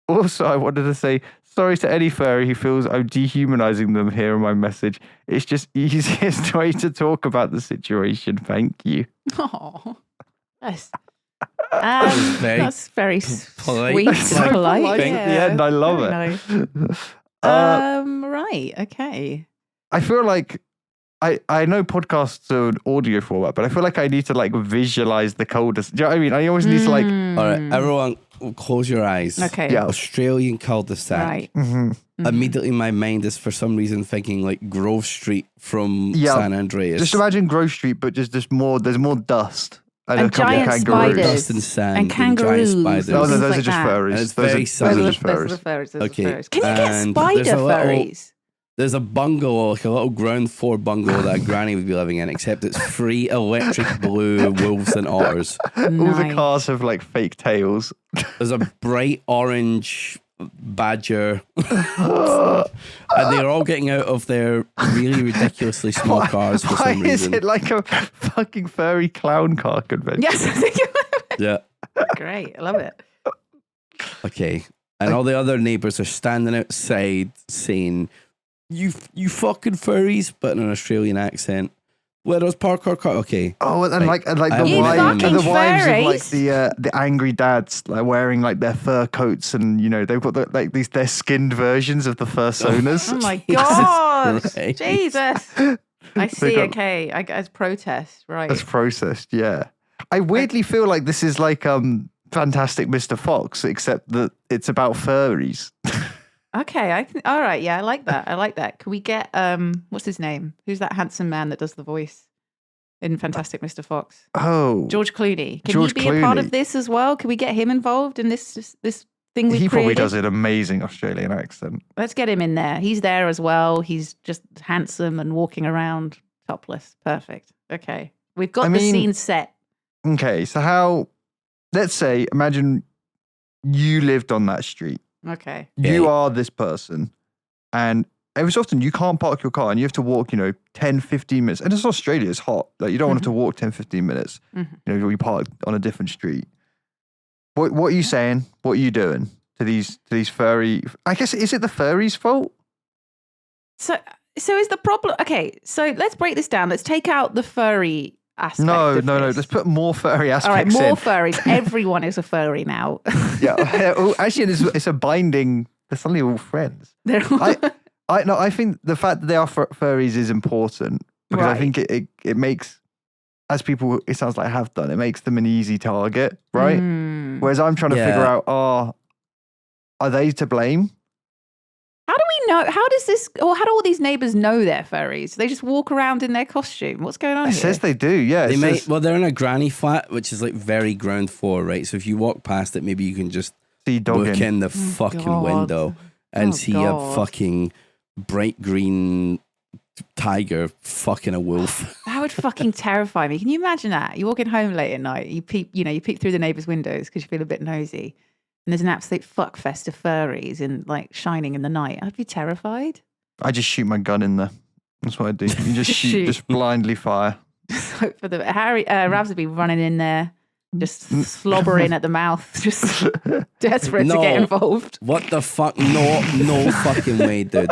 Also, I wanted to say sorry to any furry who feels I'm dehumanizing them here in my message. It's just easiest way to talk about the situation. Thank you. Oh, that's very that's very polite. sweet, That's so polite. polite at the end. I love very it. nice. Right. Okay. I feel like I know podcasts are an audio format, but I feel like I need to like visualize the cul-de-sac. Do you know what I mean? I always need to like. All right, everyone, close your eyes. Okay. Yeah. Australian cul-de-sac. Right. Immediately, my mind is for some reason thinking like Grove Street from Yeah. San Andreas. Just imagine Grove Street, but just there's more dust and a And couple giant of kangaroos. spiders. Dust and sand And giant kangaroos. spiders. Oh no, Things those like are just that. furries. And it's Those very are sunny. just Those are furries. the furries. Those are the Okay, furries. Can you get and spider there's a little- furries? There's a bungalow, like a little ground floor bungalow that a granny would be living in, except it's free electric blue wolves and otters. All the Nice. cars have like fake tails. There's a bright orange badger. And they're all getting out of their really ridiculously small cars for Why some is reason. it like a fucking furry clown car convention? Yes, I think Yeah. great. I love it. Okay. And all the other neighbours are standing outside saying, You fucking furries, but in an Australian accent. Let us park our car. Okay. Oh, and like the You wives, fucking of like furries. the angry dads, like wearing like their fur coats, and you know they've got like these their skinned versions of the fursonas. Oh my God. Christ. Jesus. I see. got- Okay. I guess protest. Right. That's processed. Yeah, I weirdly feel like this is like Fantastic Mr. Fox, except that it's about furries. Okay. All right. Yeah. I like that. I like that. Can we get what's his name? Who's that handsome man that does the voice in Fantastic Mr. Fox? Oh, George Clooney. Can George he be a part Clooney. of this as well? Can we get him involved in this thing we he probably created? does an amazing Australian accent. Let's get him in there. He's there as well. He's just handsome and walking around topless. Perfect. Okay. We've got I the mean- scene set. Okay, so how? Let's say, imagine you lived on that street. Okay. You are this person, and every so often you can't park your car and you have to walk, 10, 15 minutes. And it's Australia, it's hot. Like you don't want to walk 10, 15 minutes. Mhm. You park on a different street. What are you saying? What are you doing to these furry? I guess, is it the furries' fault? So is the problem okay, so let's break this down. Let's take out the furry aspect. No. of this. Let's put more furry All right, aspects more in. furries. Everyone is a furry now. Yeah. Oh, actually, it's a binding. They're suddenly all friends. They're all- I think the fact that they are furries is important because I think it makes, as people, it sounds like have done, it makes them an easy target, right? Whereas I'm trying to figure out, are they to blame? How do we know? How does this, or how do all these neighbors know they're furries? They just walk around in their costume. What's going on It here? says they do, yeah. Well, they're in a granny flat, which is like very ground floor, right? So if you walk past it, maybe you can just look in the fucking window and see a fucking bright green tiger fucking a wolf. That would fucking terrify me. Can you imagine that? You're walking home late at night, you peep through the neighbours' windows because you feel a bit nosy, and there's an absolute fuck fest of furries in like shining in the night. I'd be terrified. I just shoot my gun in there. That's what I do. You just shoot, just blindly fire. Hope for the Ravs would be running in there, just slobbering at the mouth, just desperate to get involved. What the fuck? No fucking way, dude.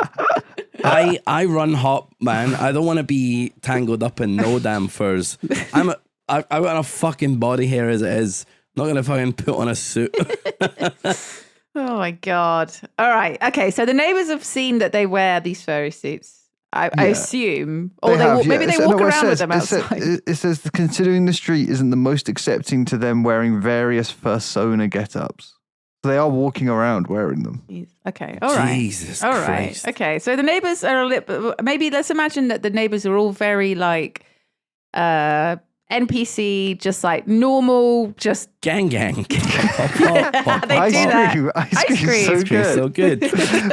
I run hop, man. I don't want to be tangled up in no damn furs. I got a fucking body hair as it is. Not gonna fucking put on a suit. Oh my God. All right. Okay. So the neighbors have seen that they wear these furry suits. I assume, or maybe they walk around with them outside. It says considering the street isn't the most accepting to them wearing various fursona get-ups. So they are walking around wearing them. Okay, all right. Jesus Christ. Okay, so the neighbors are a little. Maybe let's imagine that the neighbors are all very like NPC, just like normal, just gang. They do that. Ice cream, so good.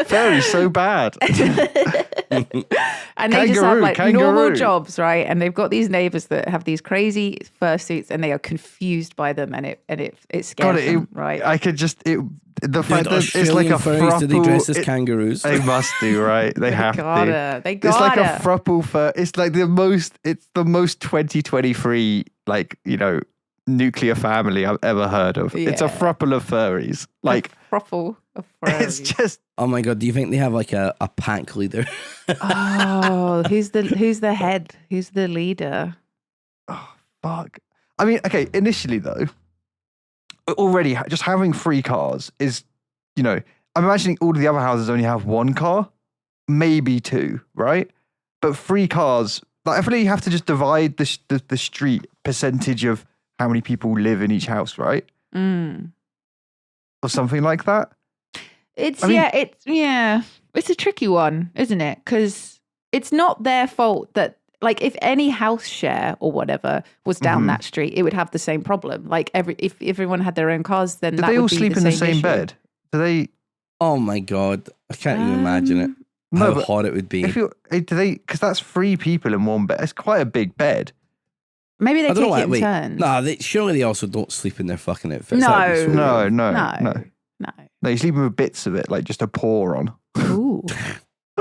Very so bad. And they just have like normal jobs, right? And they've got these neighbors that have these crazy fursuits, and they are confused by them, and it scares them, right? I could just the fact that it's like a furries, do they dress as kangaroos? They must do, right? They have to. They gotta. It's like a throuple fur. It's like the most 2023, like, nuclear family I've ever heard of. Yeah. It's a throuple of furries. Like a throuple of furries. It's just. Oh my God! Do you think they have like a pack leader? Oh, who's the head? Who's the leader? Oh fuck! I mean, okay. Initially, though, already just having 3 cars is, I'm imagining all of the other houses only have 1 car, maybe 2, right? But 3 cars. Like, I feel like you have to just divide the street percentage of how many people live in each house, right? Or something like that. It's a tricky one, isn't it? Because it's not their fault that, like, if any house share or whatever was down that street, it would have the same problem. Like, if everyone had their own cars, then do that they would all be sleep in the same issue. bed? Do they? Oh my God! I can't even imagine it. How hot it would be. Do they? Because that's 3 people in one bed. It's quite a big bed. Maybe they take it in turns. Nah, surely they also don't sleep in their fucking outfits. No, you're sleeping with bits of it, like just a paw on. Ooh.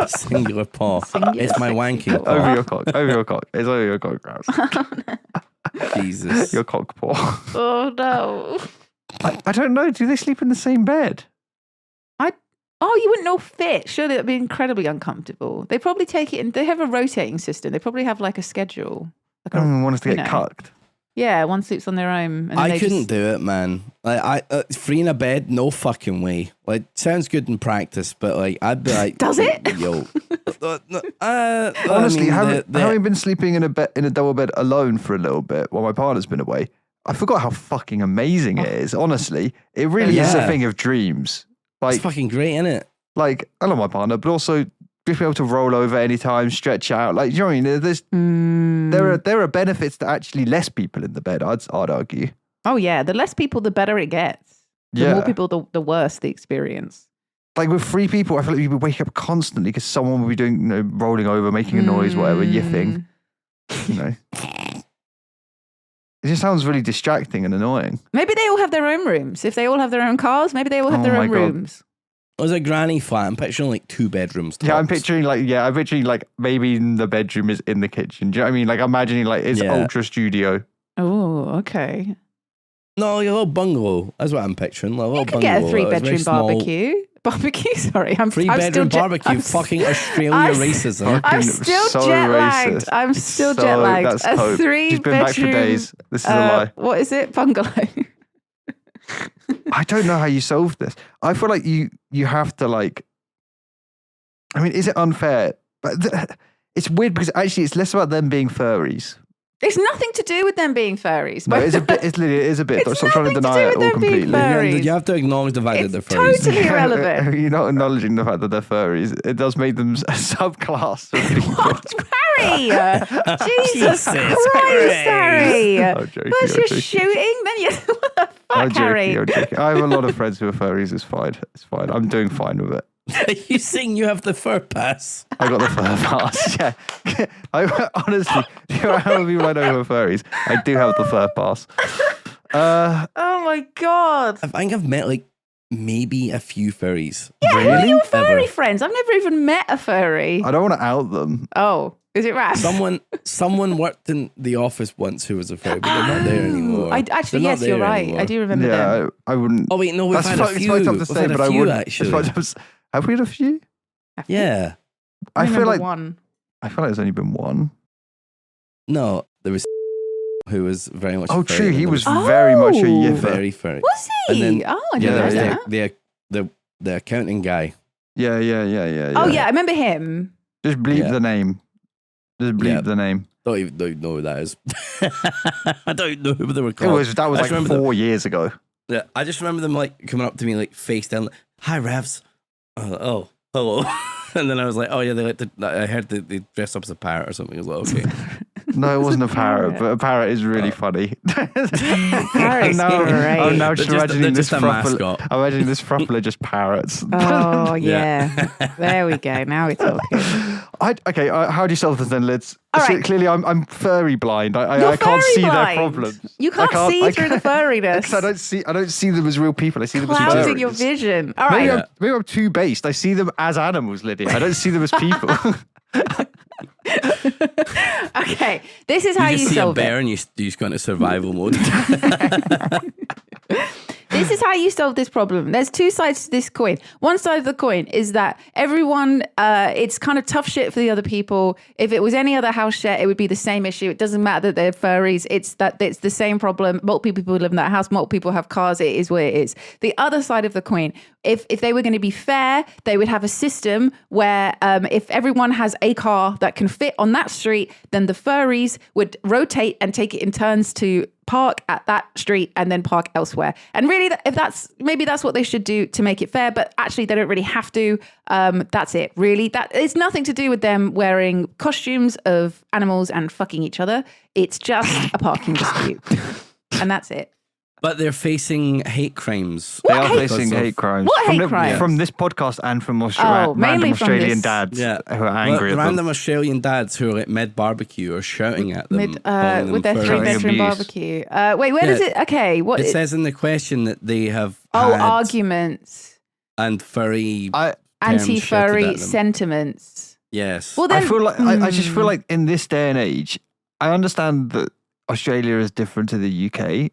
Singular paw. It's my wanking paw. Over your cock. It's over your cock, Ravs. Jesus. Your cock paw. Oh, no. I don't know. Do they sleep in the same bed? You wouldn't all fit. Surely that'd be incredibly uncomfortable. They probably take it in. They have a rotating system. They probably have like a schedule. Want us to get cucked. Yeah, one sleeps on their own. And I couldn't do it, man. Like, free in a bed, no fucking way. Like, sounds good in practice, but like, I'd be like, does it? Yo, honestly, having been sleeping in a double bed alone for a little bit while my partner's been away, I forgot how fucking amazing it is. Honestly, it really is a thing of dreams. Like, it's fucking great, isn't it? Like, I love my partner, but also just be able to roll over anytime, stretch out. Like, you know what I mean? There are benefits to actually less people in the bed, I'd argue. Oh, yeah. The less people, the better it gets. The more people, the worse the experience. Like, with 3 people, I feel like you would wake up constantly because someone would be doing, rolling over, making a noise, whatever, yiffing. It just sounds really distracting and annoying. Maybe they all have their own rooms. If they all have their own cars, maybe they all have their own rooms. It was a granny flat. I'm picturing like 2 bedrooms. Tops. Yeah, I'm picturing like maybe the bedroom is in the kitchen. Do you know what I mean? Like, imagining like it's ultra studio. Oh, okay. No, like a little bungalow. That's what I'm picturing. Like a little bungalow. Get a 3-bedroom barbecue. Barbecue, sorry. 3-bedroom barbecue. Fucking Australia racism. I'm still jet lagged. I'm still jet lagged. That's a 3-bedroom. She's been back for days. This is a lie. What is it? Bungalow. I don't know how you solve this. I feel like you have to like I mean, is it unfair? But it's weird because actually it's less about them being furries. It's nothing to do with them being furries. No, it's a bit. It is a bit. It's Stop trying to nothing to deny do it with all them being completely. furries. You have to acknowledge the fact It's that they're furries. totally irrelevant. You're not acknowledging the fact that they're furries. It does make them a subclass of people. What? Harry! Jesus Jesus Christ, Harry! I'm joking, First I'm you're joking. shooting, then you... What the I'm fuck, Harry? joking, I'm joking. I have a lot of friends who are furries. It's fine. It's fine. I'm doing fine with it. Are you saying you have the fur pass? I got the fur pass. Yeah. Honestly, how many people I know who are furries? I do have the fur pass. Oh my God. I think I've met like maybe a few furries. Yeah, who are Really? your furry Ever. friends? I've never even met a furry. I don't want to out them. Oh, is it Ravs? Someone worked in the office once who was a furry, but they're not there anymore. Actually, They're yes, not you're there right. anymore. I do remember them. Yeah, I wouldn't. Oh wait, no, we've had a few. It's fucked up to We've say, had a but I few, wouldn't. actually. Have we had a few? Yeah. I feel remember like one. I feel like there's only been one. No, there was who was very much. Oh, a furry, true. and He there was very much a Oh. yiffer. very furry. Was And he? then- Oh, I Yeah, didn't there know was that. the accounting guy. Yeah. Oh, yeah, I remember him. Just bleep Yeah. the name. Just bleep Yeah. the name. Don't even know who that is. I don't know who they were That called. was I like just remember 4 years ago. Yeah, I just remember them like coming up to me like face down, like, "Hi, Ravs." I was like, "Oh, hello." And then I was like, "Oh yeah, they like to." I heard they dress up as a parrot or something. I was like, "Okay." No, it wasn't a parrot, parrot. but a parrot is really funny. Parrot's I'm great. now just imagining they're this just a mascot. I'm imagining this Throuple are just parrots. Oh, Yeah. yeah. There we go. Now we're talking. Okay, how do you solve this then, Lids? All So right. clearly, I'm furry blind. You're I can't furry see blind. their problems. You can't see through the furriness. Because I don't see them as real people. I see them as furries. Clouding your vision. All Maybe, right. maybe I'm too based. I see them as animals, Lydia. I don't see them as people. Okay. This is how You you just see a solve bear it. and you just go into survival mode. This is how you solve this problem. There's two sides to this coin. One side of the coin is that everyone, it's kind of tough shit for the other people. If it was any other house share, it would be the same issue. It doesn't matter that they're furries. It's the same problem. Multiple people live in that house. Multiple people have cars. It is what it is. The other side of the coin, if they were going to be fair, they would have a system where if everyone has a car that can fit on that street, then the furries would rotate and take it in turns to park at that street and then park elsewhere. And really, if maybe that's what they should do to make it fair, but actually they don't really have to. That's it, really. That it's nothing to do with them wearing costumes of animals and fucking each other. It's just a parking dispute. And that's it. But they're facing hate crimes. They are hate- facing hate crimes. What from hate crimes? From this podcast and from mainly random from Australian this. dads Yeah, who are angry at them. random Australian dads who are like mid barbecue are shouting at them, calling them with their furries. 3-bedroom abuse. barbecue. Wait, where does it? Okay, what? It says in the question that they have Oh, had arguments, and furry I terms shouted anti-furry at them. sentiments. Yes. Well, then, I feel like I just feel like in this day and age, I understand that Australia is different to the UK,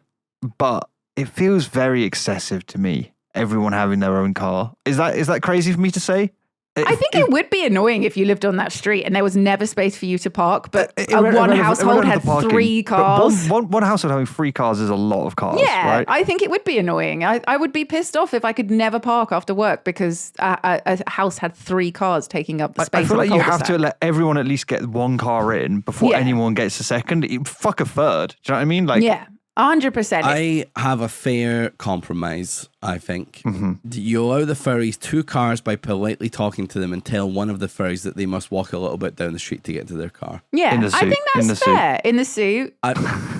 but it feels very excessive to me. Everyone having their own car. Is that crazy for me to say? I think it would be annoying if you lived on that street and there was never space for you to park, but one irrelevant- household irrelevant had to parking. 3 But cars. One household having 3 cars is a lot of cars, Yeah, right? I think it would be annoying. I would be pissed off if I could never park after work because a house had 3 cars taking up the space. I feel of like a you have to cul-de-sac. let everyone at least get 1 car in before Yeah. anyone gets a second. Fuck a third. Do you know what I mean? Like, Yeah, 100%. I have a fair compromise, I think. Mm-hmm. You allow the furries 2 cars by politely talking to them and tell one of the furries that they must walk a little bit down the street to get to their car. Yeah, in the I suit, think in that's the suit. fair. In the suit.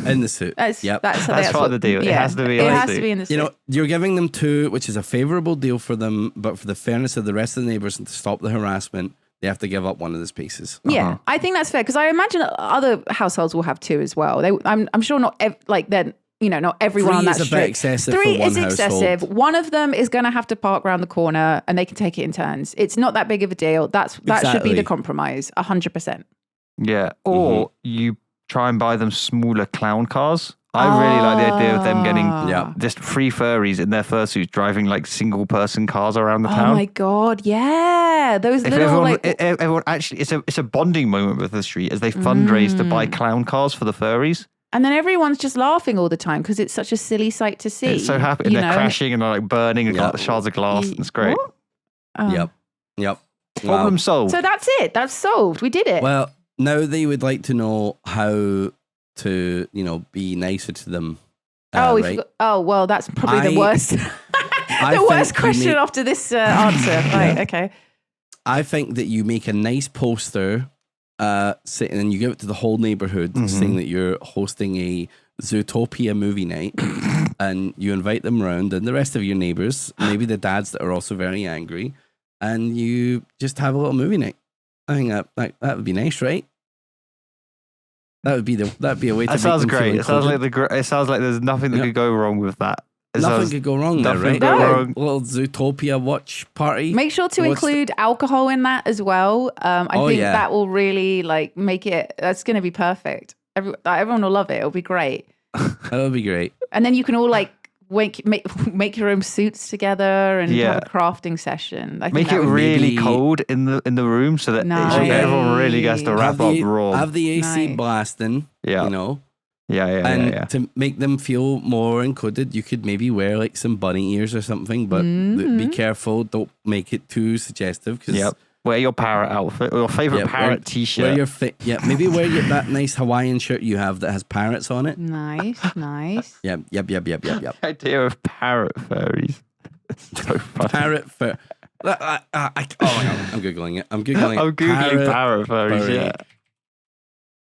In the suit. That's Yep. that's That's part of the deal. It has to be in It the has suit. to be in the suit. You know, you're giving them 2, which is a favourable deal for them, but for the fairness of the rest of the neighbours and to stop the harassment, they have to give up one of the spaces. Yeah, I think that's fair because I imagine other households will have 2 as well. I'm sure not then. Not everyone 3 on that is a street. bit excessive 3 for one is excessive. household. One of them is going to have to park around the corner, and they can take it in turns. It's not that big of a deal. That should be Exactly. the compromise. 100%. Yeah. Or you try and buy them smaller clown cars. I really like the idea of them getting Yeah. just 3 furries in their fursuits driving like single person cars around the Oh town. my god, yeah, those If little everyone actually, it's a bonding moment with the street as they fundraise to buy clown cars for the furries. and then everyone's just laughing all the time because it's such a silly sight to see. It's so happy, and you they're know? crashing and they're like burning and Yeah. got the shards of glass. And it's great. What? Oh. Yep. Problem solved. So that's it. That's solved. We did it. Well, now they would like to know how to, be nicer to them. Right? Well, that's probably the worst. The worst question after this answer. Right, okay. I think that you make a nice poster sitting and you give it to the whole neighborhood saying that you're hosting a Zootopia movie night and you invite them around and the rest of your neighbors, maybe the dads that are also very angry, and you just have a little movie night. I think that would be nice, right? That'd be a way to. That sounds great. It sounds like there's nothing that could go wrong with that. Nothing could go wrong there, right? Wrong. Little Zootopia watch party. Make sure to include alcohol in that as well. I think that will really make it. That's going to be perfect. Everyone will love it. It'll be great. That'll be great. And then you can all make your own suits together and have a crafting session. Make it really cold in the room so that everyone really gets to wrap up raw. Have the AC blasting. Yeah. And to make them feel more included, you could maybe wear some bunny ears or something, but be careful. Don't make it too suggestive. Wear your parrot outfit or your favorite parrot t-shirt. Maybe wear that nice Hawaiian shirt you have that has parrots on it. Nice. Yep. The idea of parrot furries. So funny. Parrot fur. Oh my God, I'm Googling it. I'm Googling parrot furries, yeah.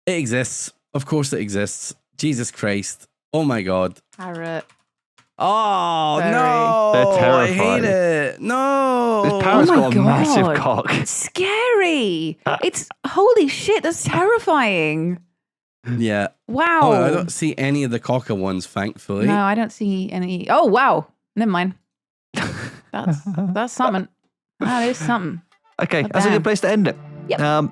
It exists. Of course it exists. Jesus Christ. Oh my God. Parrot. Oh, Furry. no. They're terrifying. I hate it. No. This parrot's got a massive cock. It's scary. Holy shit, that's terrifying. Yeah. Wow. Oh, I don't see any of the cocker ones, thankfully. No, I don't see any. Oh, wow. Never mind. That's something. That is something. Okay, that's a good place to end it. Yep.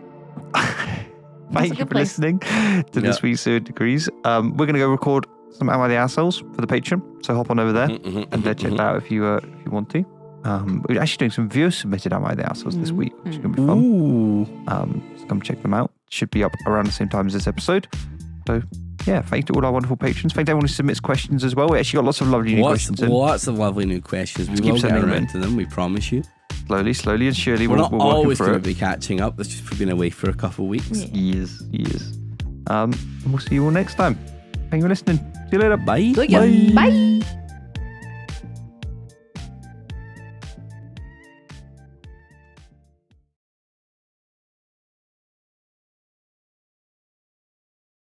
Thank you for listening to this week's 0 Degrees. We're going to go record some Am I the Assholes for the Patreon, so hop on over there and check that out if you want to. We're actually doing some viewer submitted Am I the Assholes this week, which is going to be fun. Ooh. So come check them out. Should be up around the same time as this episode. So yeah, thank you to all our wonderful patrons. Thank to everyone who submits questions as well. We actually got lots of lovely new questions in. Lots of lovely new questions. We will get around to them, we promise you. Slowly and surely we're not always going to it. be catching up. That's just been away for a couple of weeks. Years. And we'll see you all next time. Thank you for listening. See you later. Bye. Bye.